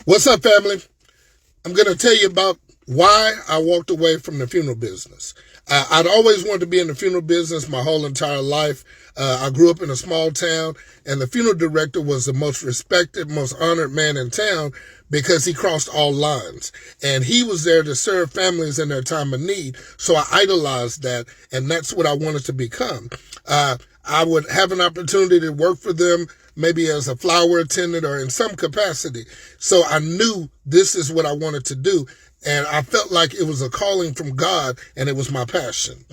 What's up, family? I'm going to tell you about why I walked away from the funeral business. I'd always wanted to be in the funeral business my whole entire life. I grew up in a small town, and the funeral director was the most respected, most honored man in town because he crossed all lines. And he was there to serve families in their time of need. So I idolized that, and that's what I wanted to become. I would have an opportunity to work for them, maybe as a flower attendant or in some capacity. So I knew this is what I wanted to do. And I felt like it was a calling from God, and it was my passion.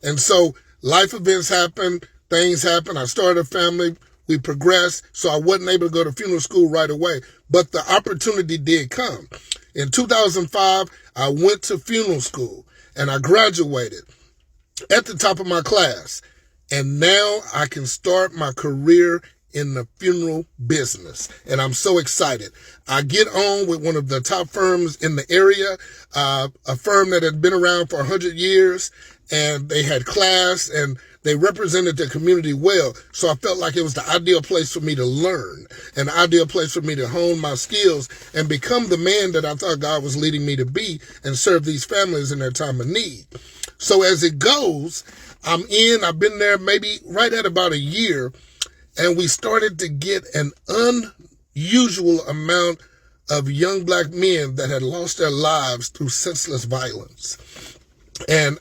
And so life events happened, things happened. I started a family. We progressed. So I wasn't able to go to funeral school right away. But the opportunity did come. In 2005, I went to funeral school, and I graduated at the top of my class. And now I can start my career in the funeral business. And I'm so excited. I get on with one of the top firms in the area, a firm that had been around for 100 years, and they had class and they represented the community well. So I felt like it was the ideal place for me to learn, an ideal place for me to hone my skills and become the man that I thought God was leading me to be and serve these families in their time of need. So as it goes, I've been there maybe right at about a year, and we started to get an unusual amount of young black men that had lost their lives through senseless violence. And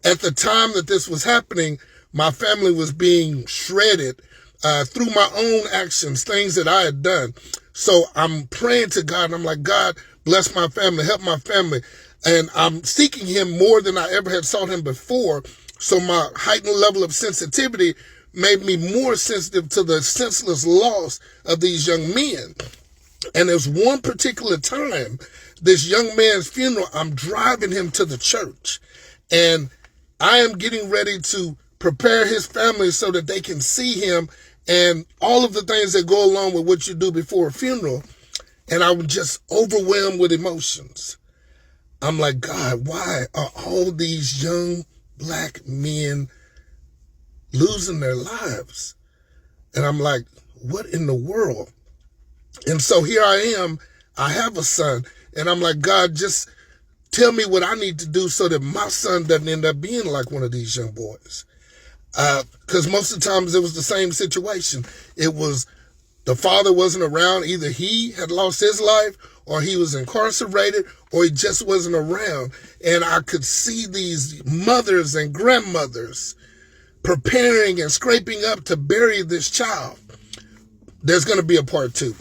at the time that this was happening, my family was being shredded through my own actions, things that I had done. So I'm praying to God, and I'm like, God, bless my family, help my family. And I'm seeking him more than I ever had sought him before. So my heightened level of sensitivity made me more sensitive to the senseless loss of these young men. And there's one particular time, this young man's funeral, I'm driving him to the church. And I am getting ready to prepare his family so that they can see him and all of the things that go along with what you do before a funeral. And I was just overwhelmed with emotions. I'm like, God, why are all these young black men losing their lives? And I'm like, what in the world? And so here I am, I have a son, and I'm like, God, just tell me what I need to do so that my son doesn't end up being like one of these young boys. Because most of the times it was the same situation. It was the father wasn't around. Either he had lost his life, or he was incarcerated, or he just wasn't around. And I could see these mothers and grandmothers preparing and scraping up to bury this child. There's going to be a part 2.